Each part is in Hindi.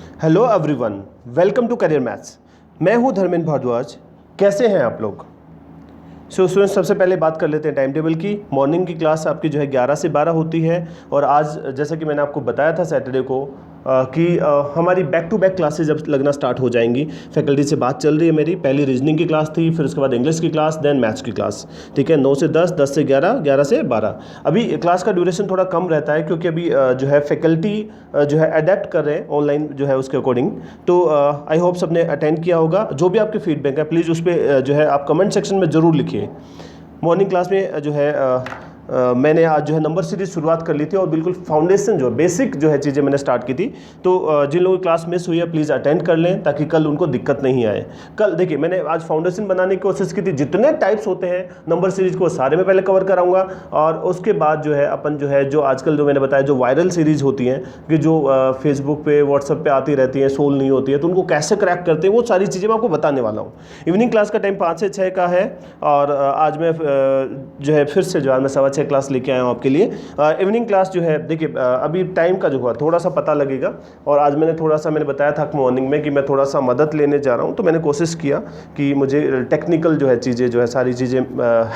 Hello everyone, welcome to career maths. मैं हूं धर्मेंद्र भारद्वाज। कैसे हैं आप लोग? स्टूडेंट्स, सबसे पहले बात कर लेते हैं टाइम टेबल की। मॉर्निंग की क्लास आपकी जो है 11 से 12 होती है और आज जैसा कि मैंने आपको बताया था सैटरडे को कि हमारी बैक टू बैक क्लासेज अब लगना स्टार्ट हो जाएंगी। फैकल्टी से बात चल रही है मेरी। पहली रीजनिंग की क्लास थी, फिर उसके बाद इंग्लिश की क्लास, देन मैथ्स की क्लास। ठीक है, 9 से 10, 10 से 11, 11 से 12। अभी क्लास का ड्यूरेशन थोड़ा कम रहता है क्योंकि अभी जो है फैकल्टी जो है अडेप्ट कर रहे हैं ऑनलाइन जो है उसके अकॉर्डिंग। तो आई होप सबने अटेंड किया होगा। जो भी आपके फीडबैक है प्लीज़ उस पर जो है आप कमेंट सेक्शन में ज़रूर लिखिए। मॉर्निंग क्लास में जो है मैंने आज जो है नंबर सीरीज शुरुआत कर ली थी और बिल्कुल फाउंडेशन जो है बेसिक जो है चीज़ें मैंने स्टार्ट की थी। तो जिन लोगों की क्लास मिस हुई है प्लीज़ अटेंड कर लें ताकि कल उनको दिक्कत नहीं आए। कल देखिए मैंने आज फाउंडेशन बनाने की कोशिश की थी। जितने टाइप्स होते हैं नंबर सीरीज को सारे में पहले कवर कराऊंगा और उसके बाद जो है अपन जो है जो आजकल जो मैंने बताया जो वायरल सीरीज होती हैं कि जो फेसबुक पे व्हाट्सएप पे आती रहती हैं, सोल्व नहीं होती है, तो उनको कैसे क्रैक करते हैं वो सारी चीज़ें मैं आपको बताने वाला हूँ। इवनिंग क्लास का टाइम 5 से 6 का है और आज मैं जो है फिर से जो है मैं 6:15 क्लास लेके आया हूँ आपके लिए। इवनिंग क्लास जो है देखिए अभी टाइम का जो हुआ थोड़ा सा पता लगेगा और आज मैंने बताया था मॉर्निंग में कि मैं थोड़ा सा मदद लेने जा रहा हूँ, तो मैंने कोशिश किया कि मुझे टेक्निकल जो है चीज़ें जो है सारी चीज़ें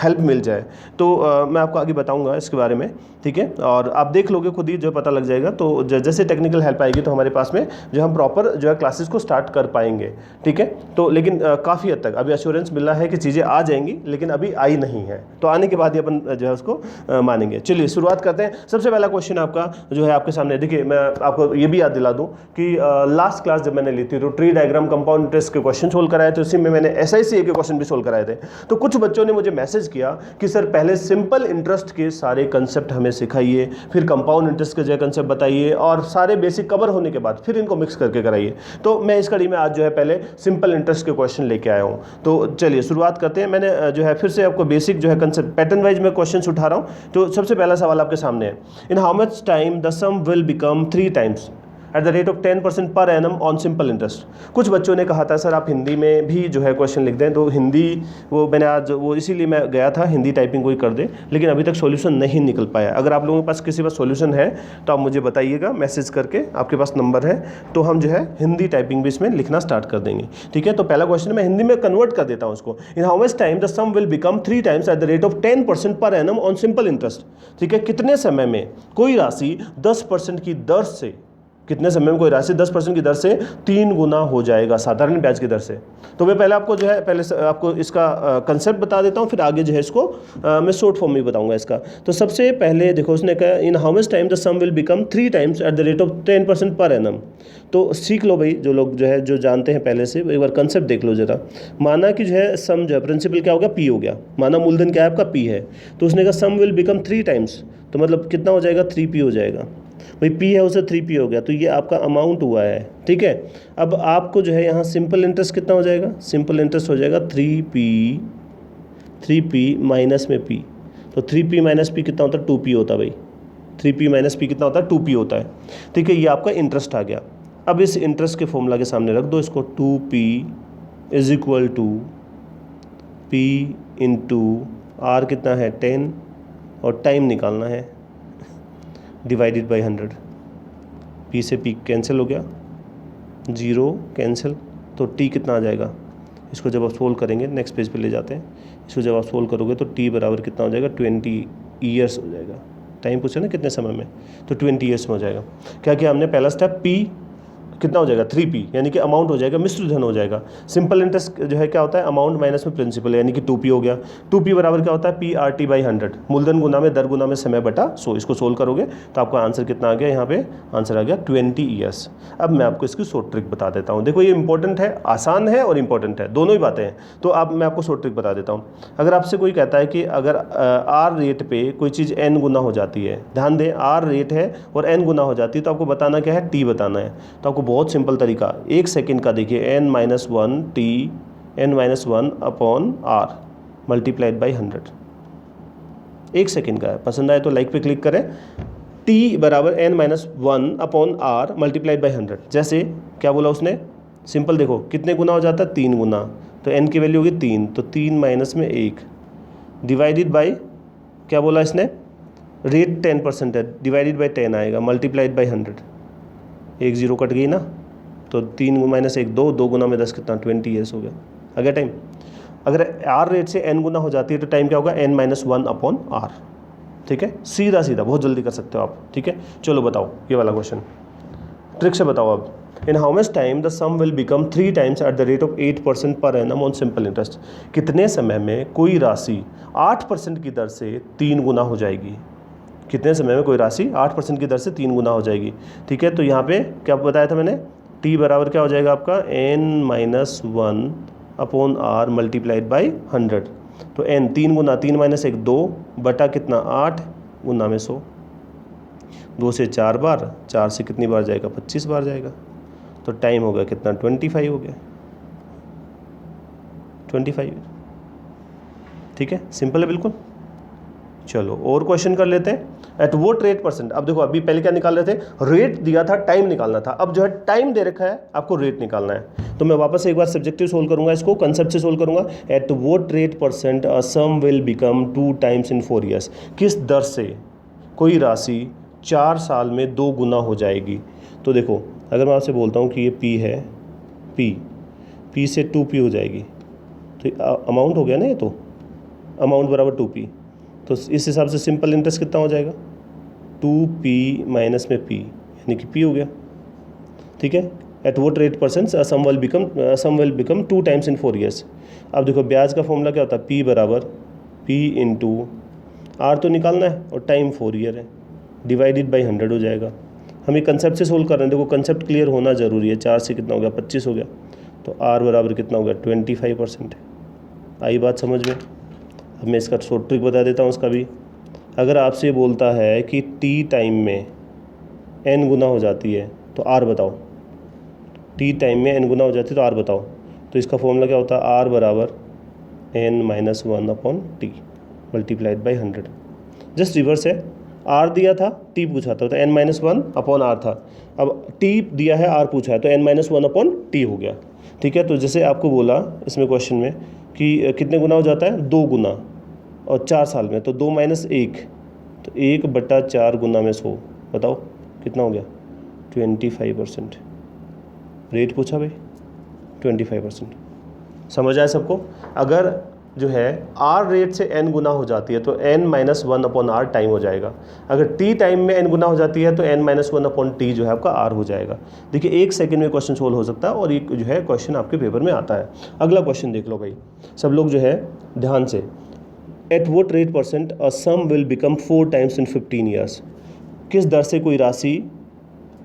हेल्प मिल जाए। तो मैं आपको आगे बताऊँगा इसके बारे में, ठीक है, और आप देख लोगे खुद ही जो पता लग जाएगा। तो जैसे टेक्निकल हेल्प आएगी तो हमारे पास में जो हम प्रॉपर जो है क्लासेस को स्टार्ट कर पाएंगे, ठीक है। तो लेकिन काफ़ी हद तक अभी अश्योरेंस मिल रहा है कि चीज़ें आ जाएंगी, लेकिन अभी आई नहीं है, तो आने के बाद ही अपन जो है उसको मानेंगे। चलिए शुरुआत करते हैं। सबसे पहला क्वेश्चन आपका जो है आपके सामने, देखिए मैं आपको ये भी याद दिला दूं कि लास्ट क्लास जब मैंने ली थी तो ट्री डायग्राम कंपाउंड इंटरेस्ट के क्वेश्चन सोल्व कराए थे, उसी में मैंने एसआईसीए के क्वेश्चन भी सोल्व कराए थे। तो कुछ बच्चों ने मुझे मैसेज किया कि सर पहले सिंपल इंटरेस्ट के सारे कंसेप्ट हमें सिखाइए, फिर कंपाउंड इंटरेस्ट के जो कंसेप्ट बताइए और सारे बेसिक कवर होने के बाद फिर इनको मिक्स करके कराइए। तो मैं इस कड़ी में आज जो है पहले सिंपल इंटरेस्ट के क्वेश्चन लेके आया हूँ। तो चलिए शुरुआत करते हैं। मैंने जो है फिर से आपको बेसिक जो है कंसेप्ट पैटर्न वाइज में क्वेश्चन उठा रहा हूँ। तो सबसे पहला सवाल आपके सामने है, in how much time the sum will become 3 times at the rate of 10% per annum on simple interest. कुछ बच्चों ने कहा था सर आप हिंदी में भी जो है क्वेश्चन लिख दें, तो हिंदी वो मैंने आज वो इसीलिए मैं गया था हिंदी टाइपिंग कोई कर दे, लेकिन अभी तक सॉल्यूशन नहीं निकल पाया। अगर आप लोगों के पास किसी पास सॉल्यूशन है तो आप मुझे बताइएगा मैसेज करके, आपके पास नंबर है तो हम जो है हिंदी टाइपिंग भी इसमें लिखना स्टार्ट कर देंगे, ठीक है। तो पहला क्वेश्चन मैं हिंदी में कन्वर्ट कर देता हूँ उसको। In how much time the sum will become 3 times at the rate of 10% per annum on simple interest, ठीक है। कितने समय में कोई राशि 10% की दर से, कितने समय में कोई राशि 10% की दर से 3 गुना हो जाएगा साधारण ब्याज की दर से। तो मैं पहले आपको जो है आपको इसका कंसेप्ट बता देता हूँ, फिर आगे जो है इसको मैं शॉर्ट फॉर्म में बताऊंगा इसका। तो सबसे पहले देखो उसने कहा in how much time the sum will become 3 times at the rate of 10% per annum. तो सीख लो भाई, जो लोग जो है जो जानते हैं पहले से, एक बार कंसेप्ट देख लो जरा। माना कि जो है सम जो है प्रिंसिपल क्या हो गया, पी हो गया, माना मूलधन क्या है आपका, पी है। तो उसने कहा सम विल बिकम 3 टाइम्स, तो मतलब कितना हो जाएगा, 3p हो जाएगा भाई, p है उसे 3p हो गया, तो ये आपका अमाउंट हुआ है, ठीक है। अब आपको जो है यहाँ सिंपल इंटरेस्ट कितना हो जाएगा, सिंपल इंटरेस्ट हो जाएगा 3p माइनस में p, तो 3p माइनस p कितना होता है, 2p होता है भाई। 3p माइनस p कितना होता है, 2p होता है, ठीक है। ये आपका इंटरेस्ट आ गया। अब इस इंटरेस्ट के फॉर्मूला के सामने रख दो इसको, 2p is equal to p into r कितना है 10 और टाइम निकालना है डिवाइडेड बाई 100। p से p कैंसिल हो गया, 0 कैंसिल, तो t कितना आ जाएगा। इसको जब आप सोल्व करेंगे, नेक्स्ट पेज पे ले जाते हैं, इसको जब आप सोल्व करोगे तो t बराबर कितना हो जाएगा, 20 ईयर्स हो जाएगा। टाइम पूछा ना कितने समय में, तो 20 ईयर्स में हो जाएगा। क्या किया हमने, पहला स्टेप p कितना हो जाएगा 3p, यानी कि अमाउंट हो जाएगा, मिश्र धन हो जाएगा। सिंपल इंटरेस्ट जो है क्या होता है, अमाउंट माइनस में प्रिंसिपल, यानी कि 2p हो गया। 2p बराबर क्या होता है, p/r/t बाई 100, मूलधन गुना में दर गुना में समय बटा 100। इसको सोल्व करोगे तो आपका आंसर कितना आ गया, यहाँ पे आंसर आ गया 20 ईयर्स। अब मैं आपको इसकी शॉर्ट ट्रिक बता देता हूँ। देखो ये इंपॉर्टेंट है, आसान है और इंपॉर्टेंट है, दोनों ही बातें हैं। तो अब मैं आपको शॉर्ट ट्रिक बता देता हूँ। अगर आपसे कोई कहता है कि अगर r रेट पे कोई चीज़ n गुना हो जाती है, ध्यान दें r रेट है और n गुना हो जाती है, तो आपको बताना क्या है, t बताना है। तो आपको बहुत सिंपल तरीका, 1 सेकेंड का देखिए, n-1 upon r multiplied by 100, 1 second का है। पसंद आए तो लाइक पे क्लिक करें। t बराबर n-1 upon r multiplied by 100। जैसे क्या बोला उसने, सिंपल देखो कितने गुना हो जाता है, 3 गुना, तो n की वैल्यू होगी 3, तो 3 माइनस में 1 डिवाइडेड बाई, क्या बोला इसने, रेट 10% है, डिवाइडेड बाई 10 आएगा, मल्टीप्लाइड बाई 100। 1 0 कट गई ना, तो 3 माइनस 1 2, 2 गुना में 10 कितना 20 ईयर्स हो गया। अगर टाइम अगर आर रेट से n गुना हो जाती है तो टाइम क्या होगा n-1/r। ठीक है, सीधा सीधा बहुत जल्दी कर सकते हो आप। ठीक है, चलो बताओ ये वाला क्वेश्चन ट्रिक से बताओ अब। In how much time the sum will become 3 times at the rate of 8% per annum on simple interest. कितने समय में कोई राशि 8% की दर से 3 गुना हो जाएगी। कितने समय में कोई राशि 8% की दर से 3 गुना हो जाएगी। ठीक है, तो यहाँ पे क्या बताया था मैंने, t बराबर क्या हो जाएगा आपका n-1/r मल्टीप्लाइड बाई 100। तो n 3 गुना 3 माइनस 1 2 बटा कितना 8 गुना में 100। 2 से 4 बार, 4 से कितनी बार जाएगा 25 बार जाएगा। तो टाइम हो गया कितना 25 हो गया 25। ठीक है, सिंपल है बिल्कुल। चलो और क्वेश्चन कर लेते हैं। एट वोट रेट परसेंट, अब देखो अभी पहले क्या निकाल रहे थे, रेट दिया था, टाइम निकालना था। अब जो है टाइम दे रखा है, आपको रेट निकालना है। तो मैं वापस एक बार सब्जेक्टिव सोल्व करूंगा, इसको कंसेप्ट से सोल्व करूंगा। At what rate percent a sum will become 2 times in 4 years. किस दर से कोई राशि 4 साल में 2 गुना हो जाएगी। तो देखो अगर मैं आपसे बोलता हूँ कि ये P है, P से 2P हो जाएगी, तो अमाउंट हो गया ना, ये तो अमाउंट बराबर 2P। तो इस हिसाब से सिंपल इंटरेस्ट कितना हो जाएगा 2P माइनस में P, यानी कि P हो गया। ठीक है, at what rate percent sum will become 2 times in 4 years. अब देखो ब्याज का फॉर्मूला क्या होता है, P बराबर P इंटू R तो निकालना है और टाइम 4 ईयर है, डिवाइडेड बाई 100 हो जाएगा। हम ये कंसेप्ट से सोल्व कर रहे हैं, देखो कंसेप्ट क्लियर होना ज़रूरी है। 4 से कितना हो गया 25 हो गया, तो R बराबर कितना हो गया 25%। आई बात समझ में। अब मैं इसका शॉर्ट ट्रिक बता देता हूँ उसका भी। अगर आपसे बोलता है कि T टाइम में n गुना हो जाती है तो R बताओ, T टाइम में n गुना हो जाती है तो R बताओ। तो इसका फॉर्मूला क्या होता है, R बराबर n-1/t multiplied by 100। Just reverse है, R दिया था, T पूछा था, तो n-1/r था। अब T दिया है, R पूछा है, तो n-1/t हो गया। ठीक है, तो जैसे आपको बोला इसमें क्वेश्चन में कि कितने गुना हो जाता है 2 गुना, और 4 साल में, तो 2 माइनस 1, तो 1/4 गुना में 100। बताओ कितना हो गया 25%। रेट पूछा भाई 25%। समझ आया सबको। अगर जो है R रेट से n गुना हो जाती है तो n-1/r टाइम हो जाएगा। अगर T टाइम में n गुना हो जाती है तो n-1/t जो है आपका R हो जाएगा। देखिए 1 सेकंड में क्वेश्चन सोल्व हो सकता है, और ये जो है क्वेश्चन आपके पेपर में आता है। अगला क्वेश्चन देख लो भाई सब लोग जो है ध्यान से। At what rate percent a sum will become 4 times in 15 years. किस दर से कोई राशि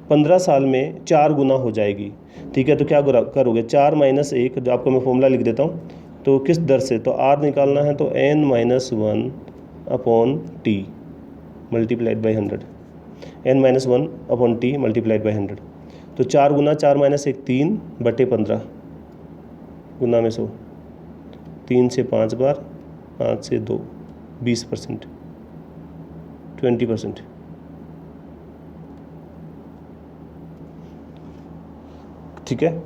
15 साल में 4 गुना हो जाएगी। ठीक है, तो क्या करोगे, 4 माइनस 1, जो आपको मैं फॉर्मूला लिख देता हूँ। तो किस दर से, तो R निकालना है, तो n-1/t multiplied by 100, n-1/t multiplied by 100। तो 4 गुना 4 माइनस 1 3/15 गुना में 100, 3 से 5 बार, 5 से 2, 20%, 20%। ठीक है,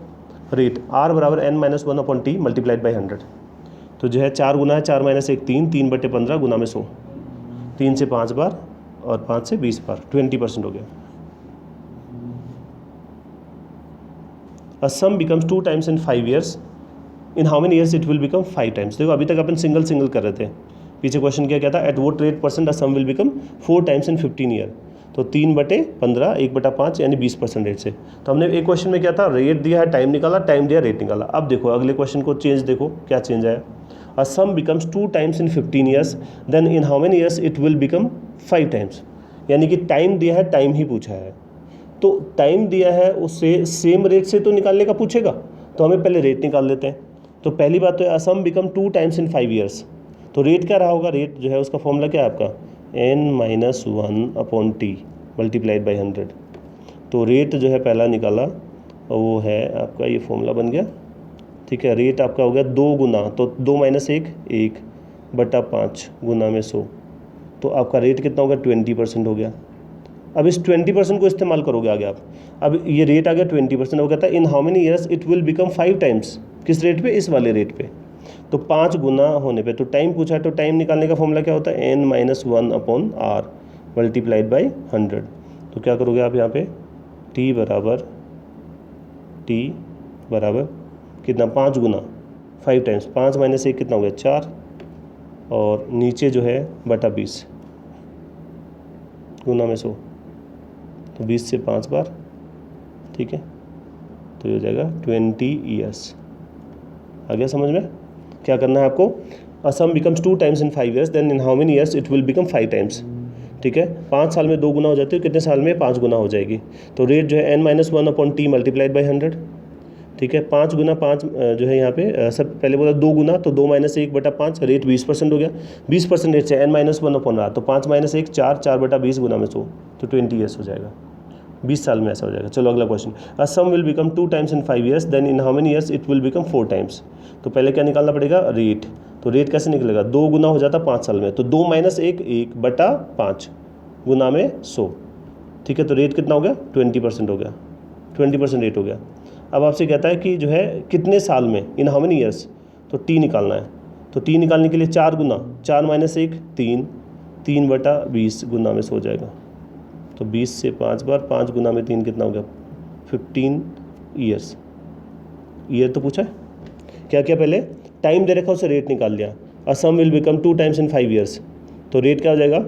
रेट R बराबर n-1/t मल्टीप्लाइड बाई 100। तो जो है 4 गुना है 4 माइनस 1 3/15 गुना में 100, 3 से 5 बार और 5 से 20 बार, 20% हो गया। A sum becomes 2 times in 5 years. In how many years it will become 5 times. देखो अभी तक अपन सिंगल कर रहे थे, पीछे क्वेश्चन क्या था, at what rate percent a sum will become 4 times in 15 year. तो 3/15 1/5 यानी 20% रेट से। तो हमने एक क्वेश्चन में क्या था, रेट दिया है, टाइम निकाला, टाइम दिया, रेट निकाला। अब देखो अगले क्वेश्चन को चेंज, देखो क्या चेंज आया। A sum becomes 2 times in 15 years, then in how many years it will become 5 times. यानी कि टाइम दिया है, टाइम ही पूछा है, तो टाइम दिया है उससे सेम रेट से तो निकालने का पूछेगा, तो हमें पहले रेट निकाल लेते हैं। तो पहली बात तो सम बिकम 2 टाइम्स इन 5 ईयर्स, तो रेट क्या रहा होगा, रेट जो है उसका फॉर्मूला क्या है आपका n-1/t मल्टीप्लाइड बाई 100। तो रेट जो है पहला निकाला, वो है आपका, ये फॉर्मूला बन गया। ठीक है, रेट आपका हो गया 2 गुना, तो 2 माइनस 1 1/5 गुना में 100। तो आपका रेट कितना हो गया 20% हो गया। अब इस 20% को इस्तेमाल करोगे आगे आप। अब ये रेट आ गया 20%, वो कहता है in how many years it will become 5 times. किस रेट पे, इस वाले रेट पे। तो 5 गुना होने पे, तो टाइम पूछा है, तो टाइम निकालने का फॉर्मूला क्या होता है n-1/r मल्टीप्लाइड बाई 100। तो क्या करोगे आप यहाँ पे, t बराबर टी बराबर कितना 5 गुना 5 टाइम्स 5 माइनस 1 कितना हो गया 4 और नीचे जो है बटा 20 गुना में 100 तो 20 से 5 बार, ठीक है, तो ये हो जाएगा 20 ईयर्स। आ गया समझ में? क्या करना है आपको? A sum becomes 2 times in 5 years, then in how many years it will become 5 times. ठीक है, 5 साल में 2 गुना हो जाती है, कितने साल में 5 गुना हो जाएगी। तो रेट जो है n-1/t मल्टीप्लाइड बाई 100। ठीक है, 5 गुना 5 जो है यहाँ पे सब पहले बोला 2 गुना, तो 2 माइनस 1/5 रेट 20% हो गया। 20% रेट से n-1/r, तो 5 माइनस 1 4, 4/20 गुना में 100, तो 20 ईयर्स हो जाएगा। 20 साल में ऐसा हो जाएगा। चलो अगला question, a sum will become 2 times in 5 years, then in how many years it will become 4 times. तो पहले क्या निकालना पड़ेगा? रेट। तो रेट कैसे निकलेगा? 2 गुना हो जाता 5 साल में, तो 2 माइनस 1 1/5 गुना में 100। ठीक है, तो रेट कितना हो गया? 20% हो गया, 20% रेट हो गया। अब आपसे कहता है कि जो है कितने साल में, इन हाउ मेनी ईयर्स, तो टी निकालना है। तो टी निकालने के लिए 4 गुना 4 माइनस 1 3, 3/20 गुना में 100 हो जाएगा। तो 20 से 5 बार, 5 गुना में 3 कितना हो गया? 15 ईयर्स। ईयर तो पूछा है क्या क्या? पहले टाइम दे रखा उसे रेट निकाल लिया। A sum will become 2 times in 5 years, तो रेट क्या हो जाएगा?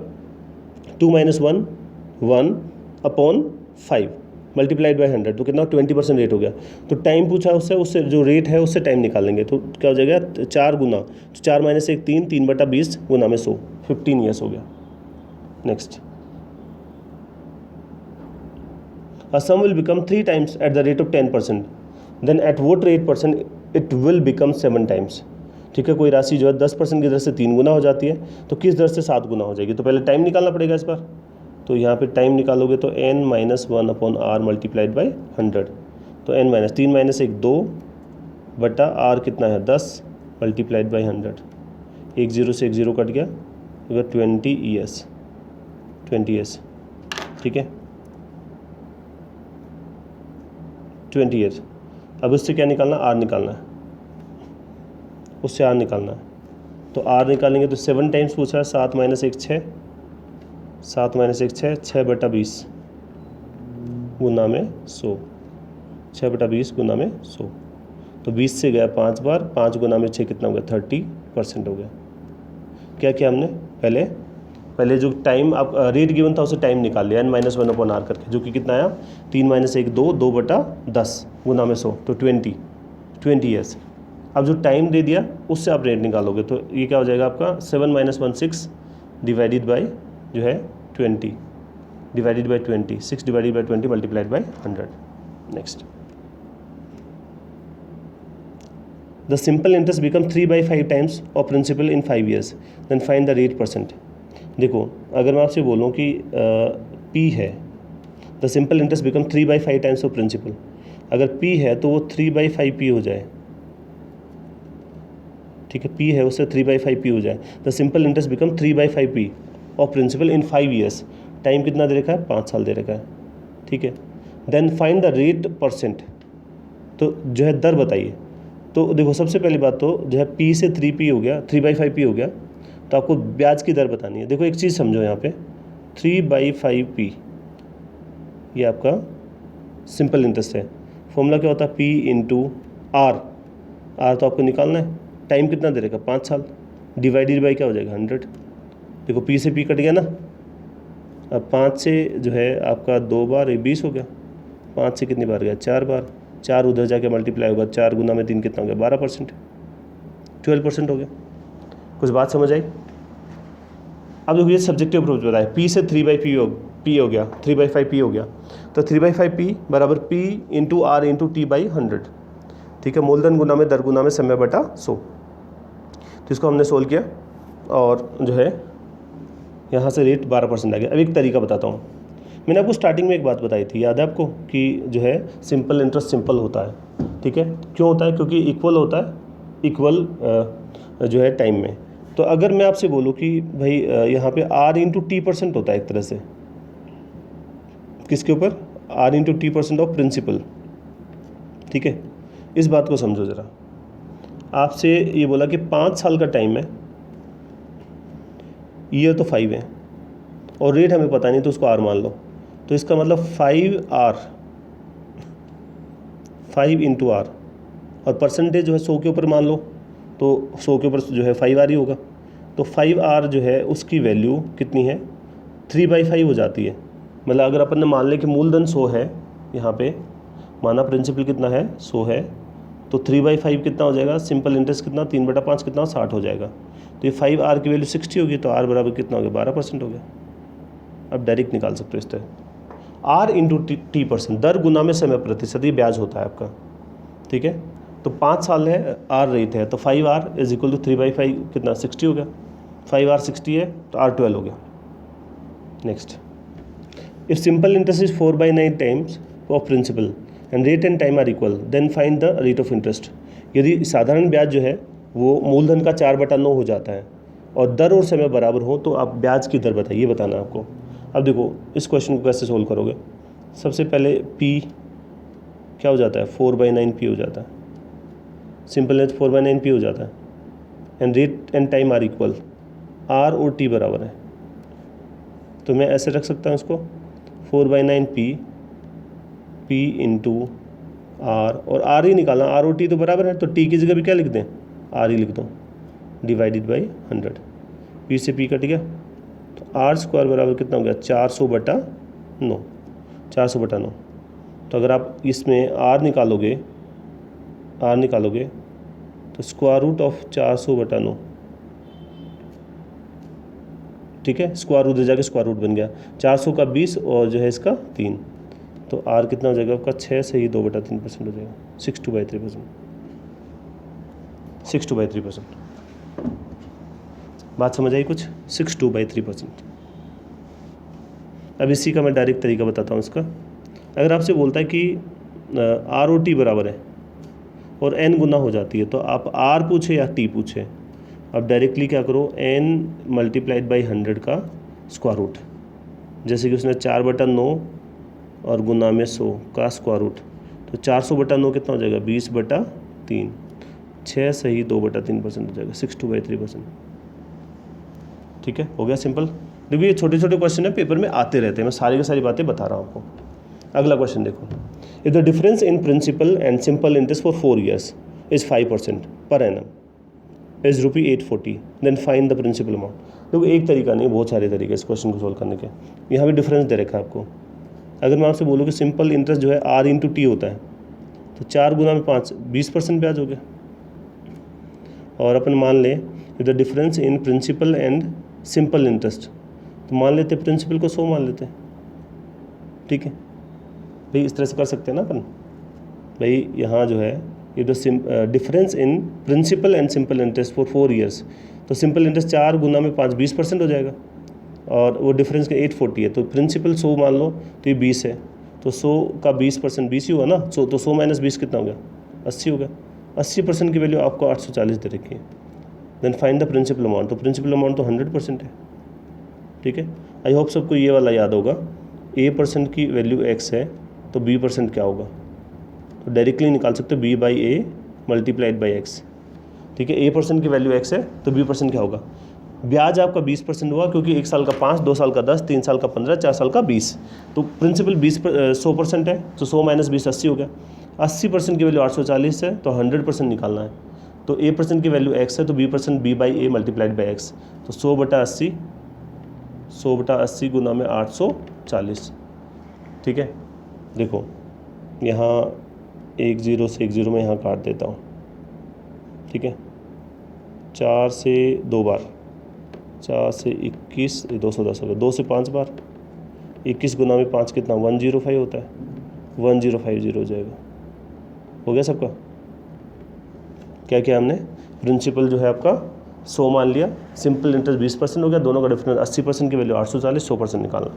2 माइनस 1 1/5 मल्टीप्लाइड बाई 100, तो कितना 20% रेट हो गया। तो टाइम पूछा उससे जो रेट है उससे टाइम निकाल लेंगे, तो क्या हो जाएगा? 4 गुना, तो 4 माइनस 1 3, 3/20 गुना में 100, 15 ईयर्स हो गया। Next, a sum will become 3 times at the rate of 10%, then at what rate percent it will become 7 times। ठीक है, कोई राशि जो है 10% की दर से 3 गुना हो जाती है, तो किस दर से 7 गुना हो जाएगी? तो पहले टाइम निकालना पड़ेगा इस बार। तो यहाँ पे टाइम निकालोगे तो n-1/r मल्टीप्लाइड बाई 100, तो n माइनस 3 माइनस 1 2 बटा r कितना है 10 मल्टीप्लाइड बाई 100, 1 0 से 1 0 कट गया, 20 ईयर्स, 20 ईयर्स। ठीक है, 20 ईयर्स। अब उससे क्या निकालना? आर निकालना है, उससे आर निकालना है। तो आर निकालेंगे तो 7 टाइम्स पूछा है, 7 माइनस 1 6, 7 माइनस 1 6, 6/20 गुना में 100, 6/20 गुना में 100। तो 20 से गया 5 बार, 5 गुना में 6 कितना हो गया? 30% हो गया। क्या किया हमने? पहले जो टाइम आप रेट गिवन था उसे टाइम निकाल लिया n-1/r करके, जो कि कितना आया? 3 माइनस 1 2, 2/10 गुना में 100, तो 20 ईयर्स। अब जो टाइम दे दिया उससे आप रेट निकालोगे, तो ये क्या हो जाएगा आपका? 7 माइनस 1 6 डिवाइडेड बाई जो है 20 divided by 20, 6 divided by 20 multiplied by 100। Next, the simple interest become 3/5 times of principal in 5 years, then find the rate percent. देखो, अगर मैं आपसे बोलूँ कि P है, the simple interest become 3/5 times of principal, अगर P है तो वो 3/5P हो जाए। ठीक है, P है उससे 3/5P हो जाए। The simple interest become 3/5P of principal in 5 years, time कितना दे रखा है? 5 साल दे रखा है। ठीक है, then find the rate percent, तो जो है दर बताइए। तो देखो, सबसे पहली बात तो जो है P से 3P हो गया, 3/5P हो गया, तो आपको ब्याज की दर बतानी है। देखो एक चीज़ समझो, यहाँ पे 3/5P ये आपका सिंपल इंटरेस्ट है। फॉर्मूला क्या होता है? P इंटू आर तो आपको निकालना है। टाइम कितना दे रखा? 5 साल, डिवाइडेड बाई क्या हो जाएगा? 100। देखो P से P कट गया ना। अब 5 से जो है आपका 2 बार, ये 20 हो गया। 5 से कितनी बार गया? 4 बार, 4 उधर जाके मल्टीप्लाई होगा, 4 गुना में 3 कितना हो गया? 12%, 12% हो गया। कुछ बात समझ आई? अब देखो ये सब्जेक्टिव अप्रोच बताया, P से 3/P हो गया, 3/5P हो गया, तो 3/5P बराबर P into R into T/100। ठीक है, मूलधन गुना में दर गुना में समय बटा 100। तो इसको हमने सोल्व किया और जो है यहाँ से रेट 12% आ गया। अब एक तरीका बताता हूँ। मैंने आपको स्टार्टिंग में एक बात बताई थी, याद है आपको, कि जो है सिंपल इंटरेस्ट सिंपल होता है। ठीक है, क्यों होता है? क्योंकि इक्वल होता है, इक्वल जो है टाइम में। तो अगर मैं आपसे बोलूँ कि भाई यहाँ पे R इंटू T% होता है एक तरह से, किसके ऊपर? R into T% of principal. ठीक है, इस बात को समझो ज़रा। आपसे ये बोला कि 5 साल का टाइम है, ईयर तो 5 है और रेट हमें पता नहीं, तो उसको R मान लो। तो इसका मतलब 5 इंटू आर, और परसेंटेज जो है 100 के ऊपर मान लो, तो 100 के ऊपर जो है 5 आर ही होगा। तो 5 आर जो है उसकी वैल्यू कितनी है, 3/5 हो जाती है। मतलब अगर अपन ने मान लें कि मूलधन 100 है, यहाँ पे माना प्रिंसिपल कितना है 100 है, तो 3/5 कितना हो जाएगा, सिंपल इंटरेस्ट कितना 3/5 कितना 60 हो जाएगा। तो ये 5 आर की वैल्यू 60 होगी, तो आर बराबर कितना हो गया 12% हो गया। अब डायरेक्ट निकाल सकते हो इस तरह, आर इंटू टी परसेंट, दर गुना में समय प्रतिशत, ये ब्याज होता है आपका। ठीक है, तो 5 साल है, आर रेट है, तो 5 आर इज इक्वल टू 3/5 कितना 60 हो गया। 5 आर 60 है तो आर 12 हो गया। Next, if simple interest is 4/9 times of principal and rate and time are equal, then find the rate of interest. यदि साधारण ब्याज जो है वो मूलधन का 4/9 हो जाता है और दर और समय बराबर हो, तो आप ब्याज की दर बताइए, बताना आपको। अब देखो इस क्वेश्चन को कैसे सोल्व करोगे। सबसे पहले P क्या हो जाता है, 4/9 P हो जाता है, सिंपल इंटरेस्ट 4/9 P हो जाता है, and rate and time are equal, R और टी बराबर है। तो मैं ऐसे रख सकता हूँ इसको, 4/9 P इंटू आर, और आर ही निकालना, आर और टी तो बराबर है, तो टी की जगह भी क्या लिख दें, आर ही लिख दो, डिवाइडेड बाई 100। P से P कट गया, तो आर स्क्वायर बराबर कितना हो गया 400/9, 400/9। तो अगर आप इसमें आर निकालोगे तो स्क्वायर रूट ऑफ 400/9, ठीक है, स्क्वायर रूट जाके स्क्वायर रूट बन गया, 400 का 20 और जो है इसका 3, तो आर कितना हो जाएगा आपका 6 से ही 2/3% हो जाएगा, 62/3%, 62/3%। बात समझ आई कुछ, 62/3%। अब इसी का मैं डायरेक्ट तरीका बताता हूँ इसका। अगर आपसे बोलता है कि आर और टी बराबर है और एन गुना हो जाती है, तो आप आर पूछे या टी पूछे, अब डायरेक्टली क्या करो, एन मल्टीप्लाइड बाई 100 का स्क्वायर रूट, जैसे कि उसने 4/9 और गुना में 100 का स्क्वायर रूट, तो 400/9 कितना हो जाएगा 20/3, 6 से ही 2/3% हो जाएगा, 62/3%। ठीक है, हो गया सिंपल। देखिए ये छोटे छोटे क्वेश्चन है, पेपर में आते रहते हैं, मैं सारी की सारी बातें बता रहा हूँ आपको। अगला क्वेश्चन देखो, if the difference in principal and simple interest for 4 years is 5% per annum is ₹840, then find the principal amount. देखो एक तरीका नहीं, बहुत सारे तरीके इस क्वेश्चन को सोल्व करने के। यहाँ भी डिफरेंस दे रखा है आपको। अगर मैं आपसे बोलूँ कि सिंपल इंटरेस्ट जो है आर इंटू टी होता है, तो 4 गुना में 5, 20% ब्याज हो गया। और अपन मान लें the difference in principal and simple interest, तो मान लेते प्रिंसिपल को 100 मान लेते हैं। ठीक है भाई, इस तरह से कर सकते हैं ना अपन। भाई यहाँ जो है ये the difference in principal and simple interest for 4 years, तो सिंपल इंटरेस्ट 4 गुना में 5, 20% हो जाएगा, और वो डिफरेंस का 840 है, तो प्रिंसिपल 100 मान लो तो ये 20 है, तो 100 का 20% 20 ही हुआ ना, तो 100 माइनस 20 कितना हो गया 80 हो गया। 80% की वैल्यू आपको 840 दे रखी है। Then find the principal amount, तो प्रिंसिपल अमाउंट तो 100% है। ठीक है, आई होप सबको ये वाला याद होगा। A% की वैल्यू x है, तो B% क्या होगा, तो डायरेक्टली निकाल सकते हो B/A मल्टीप्लाइड बाई एक्स। ठीक है, A% की वैल्यू x है, तो B% क्या होगा, ब्याज आपका 20% हुआ, क्योंकि 1 साल का 5, 2 साल का 10, 3 साल का 15, 4 साल का 20, तो प्रिंसिपल 100% है, तो 100 माइनस 20 80 हो गया। 80% की वैल्यू 840 है, तो 100% निकालना है, तो A% की वैल्यू x है, तो B% B/A multiplied by x, तो 100/80, 100/80 गुना में 840। ठीक है, देखो यहाँ 1 0 से 1 0 में यहाँ काट देता हूँ। ठीक है, 4 से 2 बार, 4 से 21, 210 हो गया, 2 से 5 बार, 21 गुना में 5 कितना 105 होता है, 1050 हो जाएगा। हो गया सबका। क्या किया हमने, प्रिंसिपल जो है आपका 100 मान लिया, सिंपल इंटरेस्ट 20% हो गया, दोनों का डिफरेंस 80% की वैल्यू 840, 100% निकालना।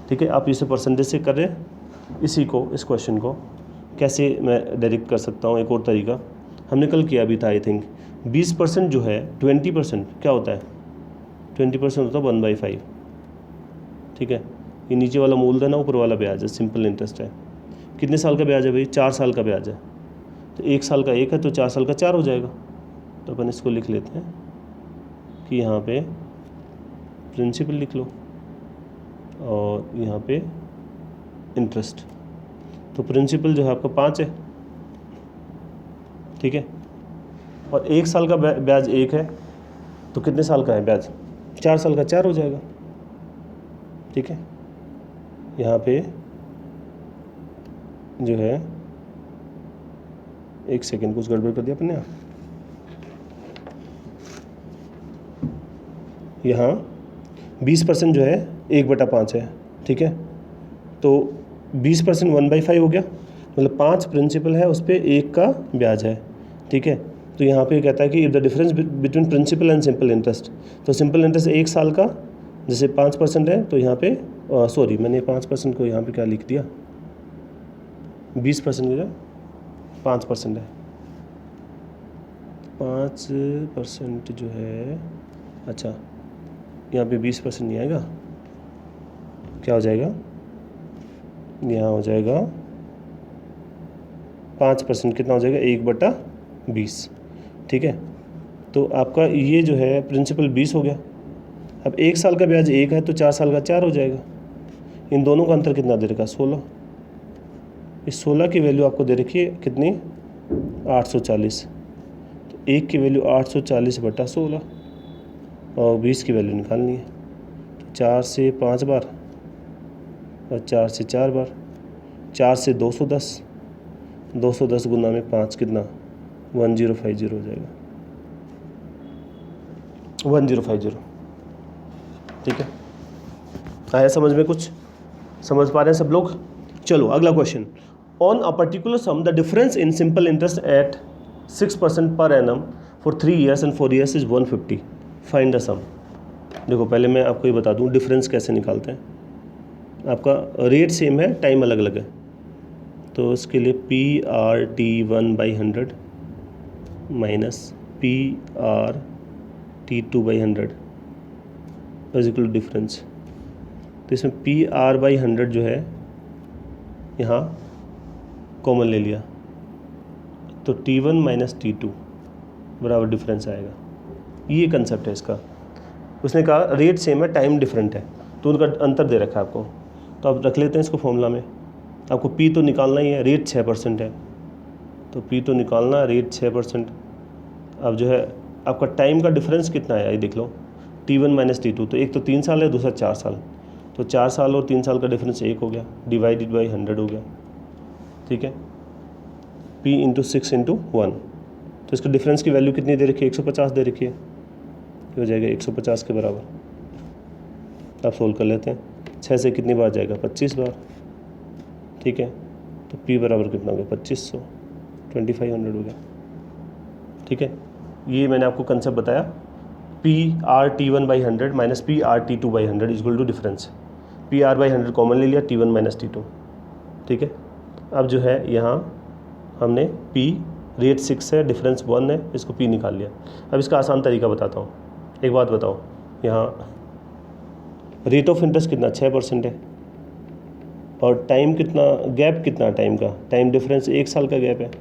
ठीक है, आप इसे परसेंटेज से कर रहे हैं। इसी को, इस क्वेश्चन को कैसे मैं डायरेक्ट कर सकता हूँ, एक और तरीका हमने कल किया भी था आई थिंक। 20% जो है 20% क्या होता है, 20% होता है 1/5। ठीक है, ये नीचे वाला मूलधन है, ऊपर वाला ब्याज है, सिंपल इंटरेस्ट है। कितने साल का ब्याज है भाई, 4 साल का ब्याज है, तो 1 साल का 1 है, तो 4 साल का 4 हो जाएगा। तो अपन इसको लिख लेते हैं कि यहाँ पे प्रिंसिपल लिख लो और यहाँ पे इंटरेस्ट। तो प्रिंसिपल जो है आपका 5 है, ठीक है। और 1 साल का ब्याज 1 है, तो कितने साल का है ब्याज? 4 साल का, 4 हो जाएगा। ठीक है, यहाँ पे जो है, एक सेकेंड, कुछ गड़बड़ कर दिया अपने यहाँ। यहाँ 20% जो है 1/5 है। ठीक है, तो 20% 1/5 हो गया, मतलब 5 प्रिंसिपल है, उस पर 1 का ब्याज है। ठीक है, तो यहाँ पे कहता है कि the difference between principal and simple interest, तो सिंपल इंटरेस्ट 1 साल का जैसे 5% है, तो यहाँ पे सॉरी मैंने 5% को यहाँ पे क्या लिख दिया, 20% की जगह 5% है, 5% जो है, अच्छा यहाँ पे 20% नहीं आएगा, क्या हो जाएगा, यहाँ हो जाएगा 5%, कितना हो जाएगा, 1/20। ठीक है, तो आपका ये जो है प्रिंसिपल 20 हो गया। अब 1 साल का ब्याज 1 है, तो 4 साल का 4 हो जाएगा। इन दोनों का अंतर कितना दे रखा, 16। इस 16 की वैल्यू आपको दे रखी है कितनी, 840। तो 1 की वैल्यू 840/16 और 20 की वैल्यू निकालनी है। तो 4 से 5 बार और 4 से 4 बार, 4 से 210, 210 गुना में 5 कितना, 1050 हो जाएगा, 1050। ठीक है, आया समझ में, कुछ समझ पा रहे हैं सब लोग? चलो अगला question, on a particular sum the difference in simple interest at 6% per annum for 3 years and 4 years is 150, find the sum. देखो पहले मैं आपको ये बता दूं डिफरेंस कैसे निकालते हैं। आपका रेट सेम है, टाइम अलग अलग है, तो उसके लिए PRT1/100 minus PRT2/100 is equal to difference. तो इसमें PR/100 जो है यहाँ कॉमन ले लिया, तो T1 माइनस T2 बराबर डिफरेंस आएगा। ये कंसेप्ट है इसका। उसने कहा रेट सेम है, टाइम डिफरेंट है, तो उनका अंतर दे रखा है आपको। तो आप रख लेते हैं इसको फॉर्मूला में। आपको P तो निकालना ही है, रेट 6% है, तो P तो निकालना, रेट 6%। अब जो है आपका टाइम का डिफरेंस कितना है, ये देख लो, T1 माइनस T2, तो एक तो 3 साल है, दूसरा 4 साल, तो 4 साल और 3 साल का डिफरेंस 1 हो गया, डिवाइडेड बाई 100 हो गया। ठीक है, P इंटू 6 इंटू 1, तो इसका डिफरेंस की वैल्यू कितनी दे रखी है, 150 दे रखी है, ये हो जाएगा 150 के बराबर। आप सोल्व कर लेते हैं, 6 से कितनी बार जाएगा, 25 बार। ठीक है, तो P बराबर कितना हो गया, 2500, 2500 हो गया। ठीक है, ये मैंने आपको कंसेप्ट बताया, PRT1/100 minus PRT2/100 equal to difference. PR/100 common ले लिया, T1 माइनस T2। ठीक है, अब जो है यहाँ हमने P, रेट 6 है, डिफरेंस 1 है, इसको P निकाल लिया। अब इसका आसान तरीका बताता हूँ। एक बात बताओ, यहाँ रेट ऑफ इंटरेस्ट कितना, 6% है, और टाइम कितना, गैप कितना टाइम का, टाइम डिफरेंस 1 साल का गैप है,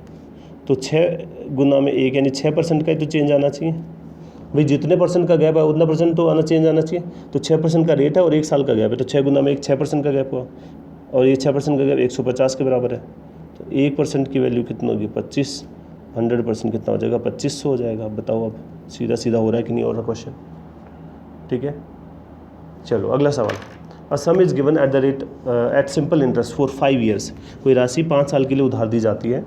तो 6 गुना में 1 यानी 6% का ही तो चेंज आना चाहिए भाई। जितने परसेंट का गैप है उतना परसेंट तो आना चेंज आना चाहिए। तो 6% का रेट है और 1 साल का गैप है, तो 6 गुना में 6% का गैप हुआ, और ये 6% का गैप 150 के बराबर है। तो 1% की वैल्यू कितनी होगी, 25, 100% कितना हो जाएगा, 2500 हो जाएगा। अब बताओ, अब सीधा सीधा हो रहा है कि नहीं हो रहा क्वेश्चन? ठीक है, चलो अगला सवाल। A sum is given at the rate at simple interest for 5 years, कोई राशि 5 साल के लिए उधार दी जाती है।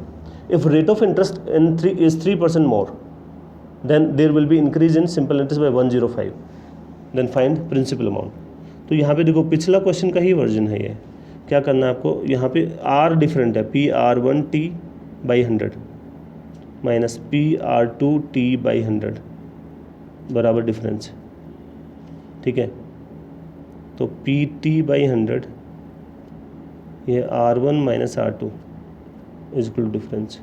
If rate of interest in 3% more, then there will be increase in simple interest by 105, then find principal amount। तो यहाँ पे देखो पिछला क्वेश्चन का ही वर्जन है ये। क्या करना है आपको, यहाँ पे R डिफरेंट है, PR1T/100 माइनस PR2T/100 बराबर डिफरेंस। ठीक है, तो PT/100 ये R1 minus R2 is equal to difference.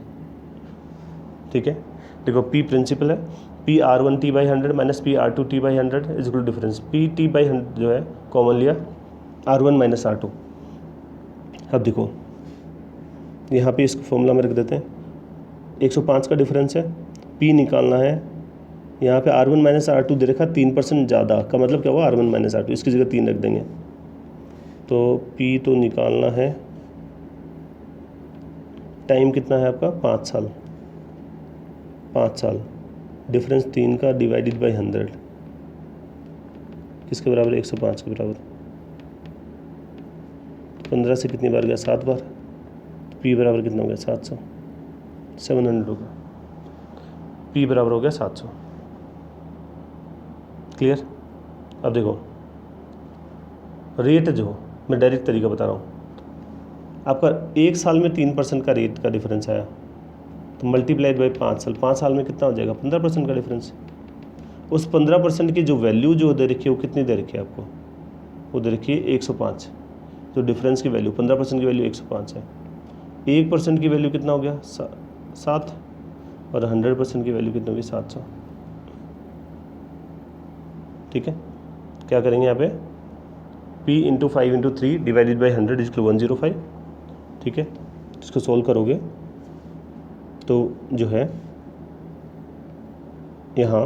ठीक है, देखो P प्रिंसिपल है, PR1T/100 minus PR2T/100 is equal to difference. PT/100 जो है कॉमन लिया, R1 माइनस R2। अब देखो यहाँ पे इसको फॉर्मूला में रख देते हैं, 105 का डिफरेंस है, P निकालना है। यहाँ पे R1 माइनस R2 दे रखा 3% ज़्यादा, का मतलब क्या हुआ, R1 माइनस R2, इसकी जगह 3 रख देंगे। तो P तो निकालना है, टाइम कितना है आपका, 5 साल, 5 साल, डिफरेंस 3 का डिवाइडेड बाई 100 किसके बराबर? 105 के बराबर। 15 से कितनी बार गया? 7 बार। P बराबर कितना हो गया? 700, 700 हो गया। P बराबर हो गया 700। क्लियर? अब देखो रेट जो मैं डायरेक्ट तरीका बता रहा हूँ, आपका 1 साल में 3% का रेट का डिफरेंस आया तो मल्टीप्लाइड बाई 5 साल, 5 साल में कितना हो जाएगा? 15% का डिफरेंस। उस 15% की जो वैल्यू जो दे रखी है वो कितनी दे रखी है आपको? वो दे रखी है 105। जो डिफरेंस की वैल्यू 15% की वैल्यू 105 है। 1% की वैल्यू कितना हो गया? 7। और 100% की वैल्यू कितनी होगी? 700। ठीक है, क्या करेंगे यहाँ पे? P into 5 into 3 divided by 100 is 105। ठीक है, इसको सोल्व करोगे तो जो है यहाँ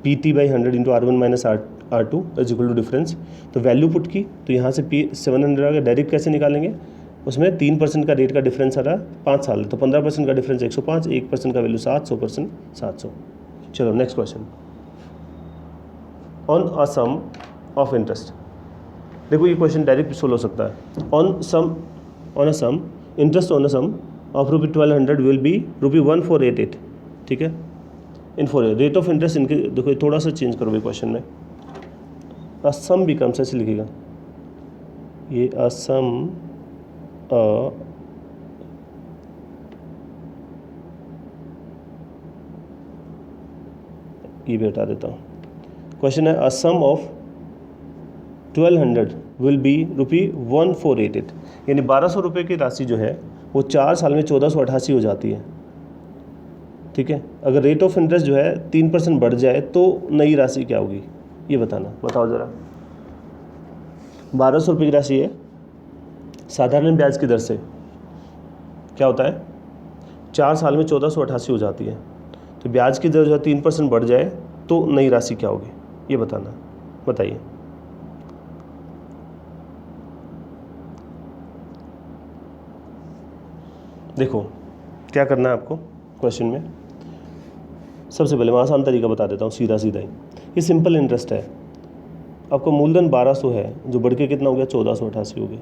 PT by 100 into R1 minus R2 is equal to difference. तो वैल्यू पुट की तो यहाँ से P 700 आ गया। डायरेक्ट कैसे निकालेंगे? उसमें 3% का रेट का डिफरेंस आ रहा है, 5 साल है तो 15% का डिफरेंस 105, 1% का वैल्यू 7, 100% 700। चलो next question. On a sum of interest. देखो ये क्वेश्चन डायरेक्ट सोल्व हो सकता है। On a sum interest on a sum of ₹1200 will be ₹1488। ठीक है, in 4 year rate of interest इनके देखो थोड़ा सा चेंज करोगे क्वेश्चन में। अ सम बिकम्स ऐसे लिखेगा ये, अ सम ये भी हटा देता हूँ। क्वेश्चन है अ सम ऑफ 1200 विल बी ₹1488, यानी 1200 रुपये की राशि जो है वो 4 साल में 1488 हो जाती है। ठीक है, अगर रेट ऑफ इंटरेस्ट जो है 3% बढ़ जाए तो नई राशि क्या होगी ये बताना। बताओ ज़रा। 1200 रुपये की राशि है, साधारण ब्याज की दर से क्या होता है? 4 साल में 1488 हो जाती है। तो ब्याज की दर जो है 3% बढ़ जाए तो नई राशि क्या होगी ये बताना। बताइए। देखो क्या करना है आपको क्वेश्चन में। सबसे पहले मैं आसान तरीका बता देता हूँ, सीधा सीधा ही। ये सिंपल इंटरेस्ट है। आपका मूलधन 1200 है जो बढ़ के कितना हो गया? 1488 हो गया।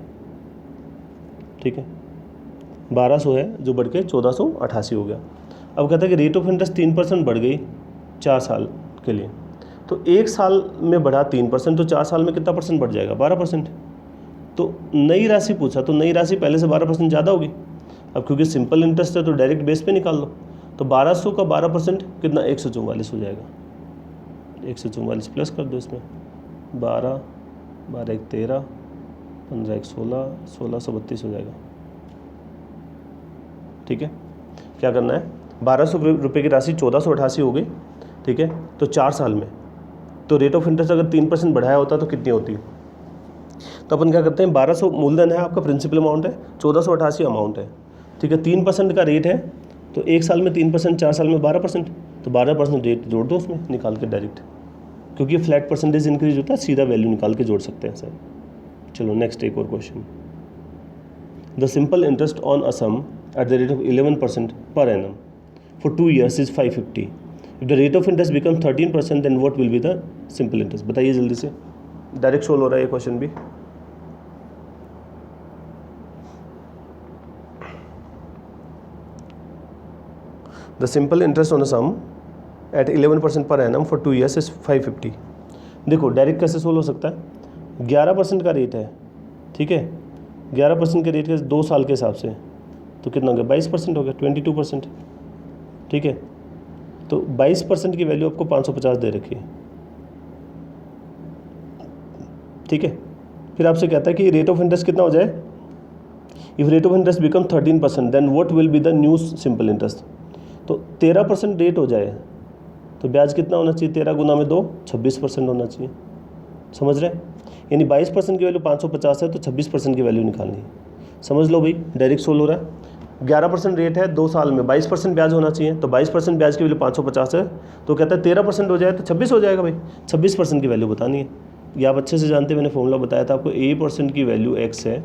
ठीक है, 1200 है जो बढ़ के 1488 हो गया। अब कहता है कि रेट ऑफ इंटरेस्ट 3% बढ़ गई 4 साल के लिए। तो 1 साल में बढ़ा 3%, तो 4 साल में कितना परसेंट बढ़ जाएगा? 12%। तो नई राशि पूछा तो नई राशि पहले से 12% ज़्यादा होगी। अब क्योंकि सिंपल इंटरेस्ट है तो डायरेक्ट बेस पे निकाल लो। तो 1200 का 12% कितना? 144 हो जाएगा। 144 प्लस कर दो इसमें 12, 12 1 13, 15 1 16, 1632 हो जाएगा। ठीक है, क्या करना है? 1200 रुपये की राशि 1488 हो गई। ठीक है, तो 4 साल में तो रेट ऑफ इंटरेस्ट अगर 3% बढ़ाया होता तो कितनी होती? तो अपन क्या करते हैं, 1200 मूलधन है आपका, प्रिंसिपल अमाउंट है, 1488 अमाउंट है। ठीक है, 3% का रेट है तो 1 साल में 3%, 4 साल में 12%, तो 12% रेट जोड़ दो उसमें निकाल के डायरेक्ट, क्योंकि फ्लैट परसेंटेज इंक्रीज होता है, सीधा वैल्यू निकाल के जोड़ सकते हैं सर। चलो नेक्स्ट एक और question. The simple interest on a sum at the rate of 11% per annum for 2 years is 550। If the rate of interest become 13% then what will be the simple interest? बताइए जल्दी से, डायरेक्ट सोल्व हो रहा है ये क्वेश्चन भी। The simple interest on a sum at 11% per annum for 2 years is 550। देखो डायरेक्ट कैसे सोल्व हो सकता है? 11% का रेट है। ठीक है, 11% के रेट के 2 साल के हिसाब से तो कितना हो गया? 22% हो गया, 22%। ठीक है, तो 22% की वैल्यू आपको 550 दे रखी है। ठीक है, फिर आपसे कहता है कि रेट ऑफ इंटरेस्ट कितना हो जाए? If rate of interest become 13% then what will be the new simple interest? तो 13% रेट हो जाए तो ब्याज कितना होना चाहिए? 13 गुना में 2, 26% होना चाहिए। समझ रहे हैं? यानी 22% की वैल्यू 550 है तो 26% की वैल्यू निकालनी है। समझ लो भाई, डायरेक्ट सोल्व हो रहा है। 11% रेट है 2 साल में, 22% ब्याज होना चाहिए, तो 22% ब्याज की वैल्यू 550 है, तो कहता है 13% हो जाए तो 26 हो जाएगा भाई। 26% की वैल्यू बतानी है। ये आप अच्छे से जानते हैं, मैंने फॉर्मूला बताया था आपको। A% की वैल्यू x है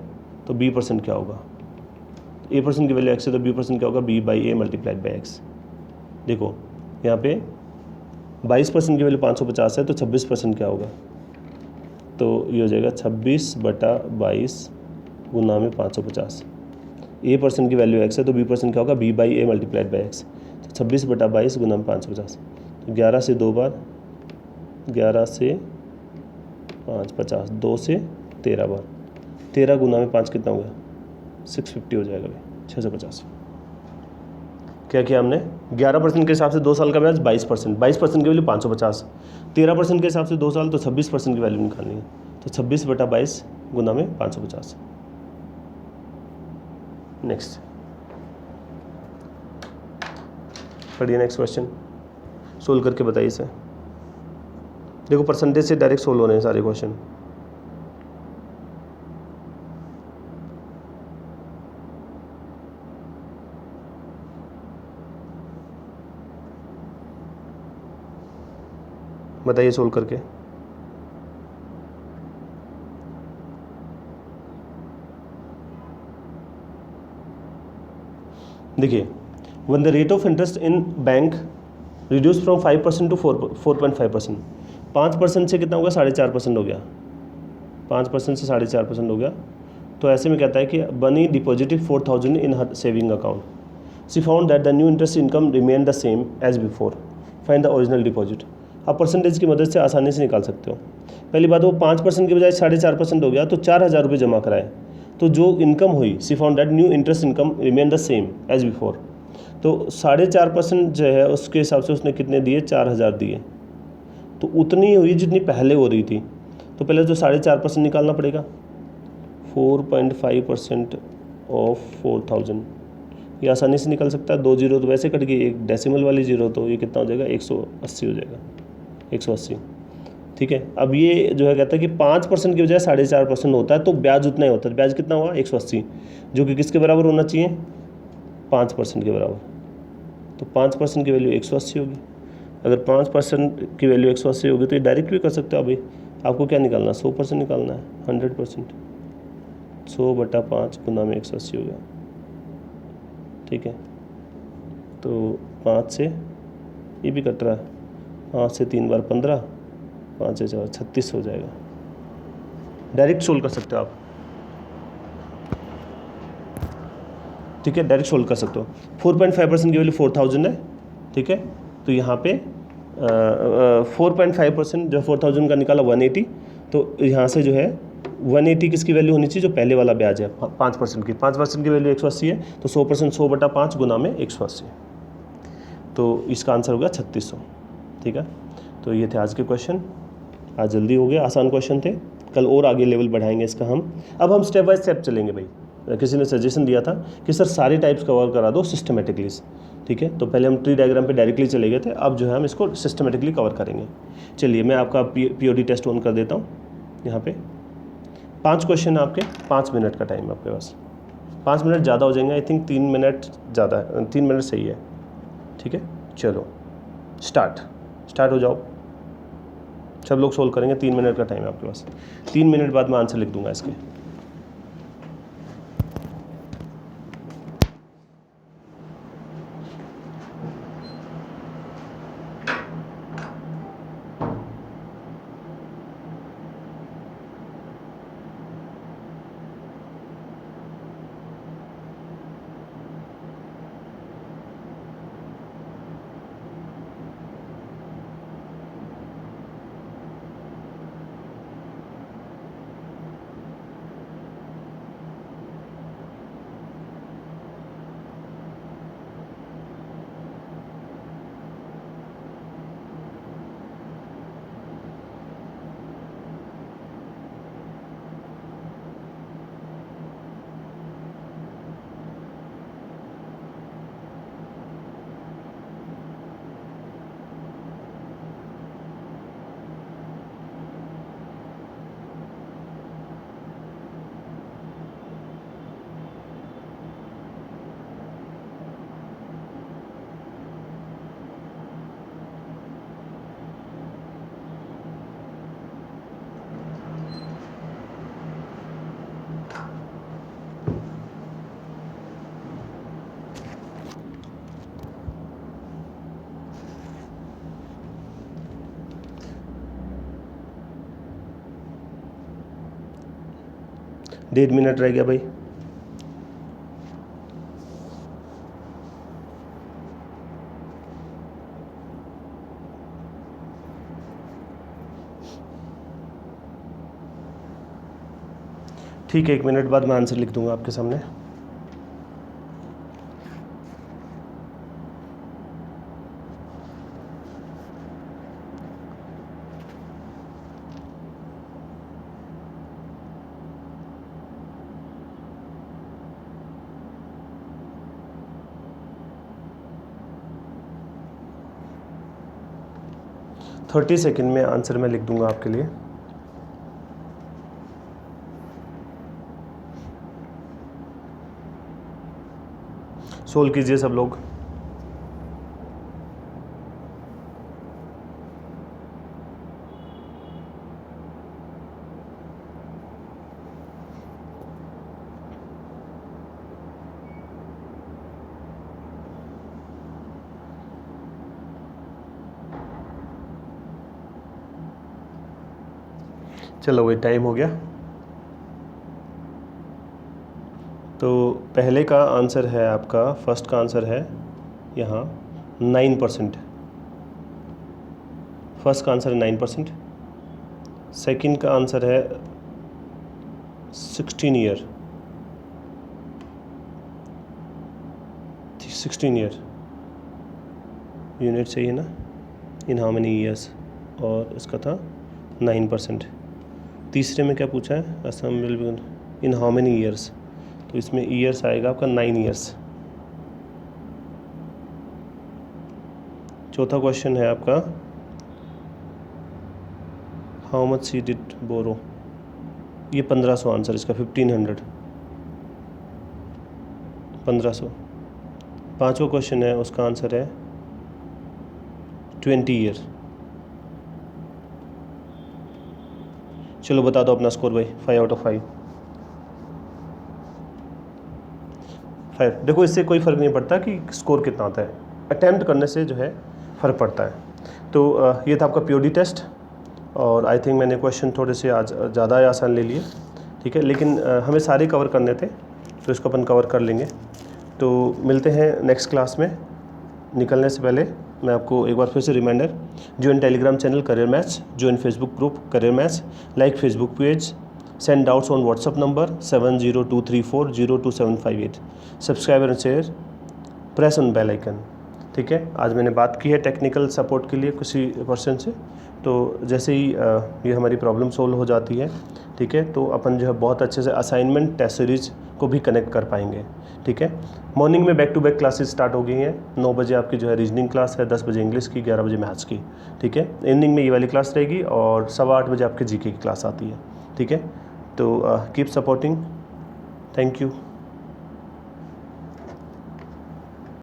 तो B% क्या होगा? A% की वैल्यू x है तो B% क्या होगा? B/A multiplied by x। देखो यहाँ पे 22% की वैल्यू 550 है, तो 26% क्या होगा, तो ये हो जाएगा 26/22 गुना में 550। ए परसेंट की वैल्यू x है तो बी परसेंट क्या होगा, b/a मल्टीप्लाइड बाई एक्स। तो 26/22 गुना में 550, तो 11 से 2 बार, 11 से 5 50, 2 से 13 बार, 13 गुना में 5 कितना होगा, 650 हो जाएगा भाई, 650। क्या किया हमने, 11% के हिसाब से 2 साल का ब्याज 22%, 22% की वैल्यू 550, 13% के हिसाब से 2 साल तो 26% की वैल्यू निकालनी है, तो 26/22 गुना में 550। नेक्स्ट पढ़िए, नेक्स्ट क्वेश्चन सोल्व करके बताइए इसे। देखो परसेंटेज से डायरेक्ट सोल्व होने हैं सारे क्वेश्चन। बताइए सोल्व करके। देखिए, when the rate of interest in bank reduced from 5% to 4.5%, 5% से कितना होगा, 4.5% हो गया, 5% से 4.5% हो गया। तो ऐसे में कहता है कि Bunny deposited 4,000 in her saving account, she found that the new interest income remain the same as before, find the original deposit. आप परसेंटेज की मदद से आसानी से निकाल सकते हो। पहली बात, वो 5% के बजाय 4.5% हो गया, तो 4,000 रुपये जमा कराए, तो जो इनकम हुई, she found that new interest income remain the same as before, तो 4.5% जो है उसके हिसाब से उसने कितने दिए, 4,000 दिए, तो उतनी हुई जितनी पहले हो रही थी। तो पहले तो 4.5% निकालना पड़ेगा, 4.5% ऑफ 4,000, ये आसानी से निकल सकता है। 2 जीरो तो वैसे कट गई, एक डेसिमल वाली जीरो, तो ये कितना हो जाएगा, 180 हो जाएगा, 180। ठीक है, अब ये जो है कहता है कि 5% की बजाय 4.5% होता है, तो ब्याज उतना ही होता है। ब्याज कितना हुआ, 180, जो कि किसके बराबर होना चाहिए, 5% के बराबर। तो 5% की वैल्यू 180 होगी। अगर 5% की वैल्यू 180 होगी तो ये डायरेक्ट भी कर सकते हो। अभी आपको क्या निकालना है, 100% निकालना है, 100%, 100/5 गुना में 180 हो गया। ठीक है, तो 5 से ये भी कट रहा है, 5 से 3 बार 15, 5 से 4 36 हो जाएगा। डायरेक्ट सोल्व कर सकते हो आप। ठीक है, डायरेक्ट सोल्व कर सकते हो। 4.5% की वैल्यू 4,000 है। ठीक है, तो यहाँ पे 4.5% जो 4,000 का निकाला 180, तो यहाँ से जो है 180 किसकी वैल्यू होनी चाहिए, जो पहले वाला ब्याज है 5% की, 5% की वैल्यू 180 है, तो 100% 100/5 गुना में 180, तो इसका आंसर होगा 3600। ठीक है, तो ये थे आज के क्वेश्चन। आज जल्दी हो गया, आसान क्वेश्चन थे, कल और आगे लेवल बढ़ाएंगे इसका हम। अब हम स्टेप बाय स्टेप चलेंगे भाई। किसी ने सजेशन दिया था कि सर सारी टाइप्स कवर करा दो सिस्टमेटिकली। ठीक है, तो पहले हम ट्री डायग्राम पे डायरेक्टली चले गए थे, अब जो है हम इसको सिस्टमेटिकली कवर करेंगे। चलिए मैं आपका पीओडी टेस्ट ऑन कर देता हूँ। यहाँ पे 5 क्वेश्चन आपके, 5 मिनट का टाइम आपके पास। 5 मिनट ज़्यादा हो जाएंगे, आई थिंक 3 मिनट ज़्यादा है, 3 मिनट सही है। ठीक है, चलो स्टार्ट हो जाओ। सब लोग सोल्व करेंगे, 3 मिनट का टाइम है आपके पास। 3 मिनट बाद मैं आंसर लिख दूंगा इसके। 1.5 मिनट रह गया भाई। ठीक है, 1 मिनट बाद मैं आंसर लिख दूंगा आपके सामने। थर्टी सेकेंड में आंसर मैं लिख दूंगा आपके लिए। सोल्व कीजिए सब लोग। चलो वही टाइम हो गया। तो पहले का आंसर है आपका, फर्स्ट का आंसर है यहाँ 9%। फर्स्ट का आंसर है 9%। सेकंड का आंसर है 16 ईयर। 16 ईयर यूनिट चाहिए ना, इन हाउ मेनी ईयर्स, और इसका था 9%। तीसरे में क्या पूछा है, Assam will be in how many years, तो इसमें ईयर्स आएगा आपका 9 ईयर्स। चौथा क्वेश्चन है आपका हाउ मच सी डिड बोरो, ये 1500 आंसर इसका, 1500 1500। पांचवा क्वेश्चन है, उसका आंसर है 20 ईयर। चलो बता दो अपना स्कोर भाई, 5 आउट ऑफ 5। देखो इससे कोई फ़र्क नहीं पड़ता कि स्कोर कितना आता है, अटैम्प्ट करने से जो है फ़र्क पड़ता है। तो ये था आपका पीओडी टेस्ट, और आई थिंक मैंने क्वेश्चन थोड़े से आज ज़्यादा आसान ले लिए, ठीक है, लेकिन हमें सारे कवर करने थे, तो इसको अपन कवर कर लेंगे। तो मिलते हैं नेक्स्ट क्लास में। निकलने से पहले मैं आपको एक बार फिर से reminder, join Telegram channel Career Maths, join Facebook group Career Maths, like Facebook page, send doubts on WhatsApp number 7023402758, subscribe and share, press on bell icon. ठीक है, आज मैंने बात की है टेक्निकल सपोर्ट के लिए किसी पर्सन से, तो जैसे ही ये हमारी प्रॉब्लम सोल्व हो जाती है, ठीक है, तो अपन जो है बहुत अच्छे से असाइनमेंट टेस्ट सीरीज को भी कनेक्ट कर पाएंगे। ठीक है, मॉर्निंग में back to back classes start हो गई हैं। 9 बजे आपकी जो है रीजनिंग क्लास है, 10 बजे इंग्लिश की, 11 बजे मैथ्स की। ठीक है, इवनिंग में ये वाली क्लास रहेगी, और 8:15 बजे आपके जीके की क्लास आती है। ठीक है, तो कीप सपोर्टिंग, थैंक यू।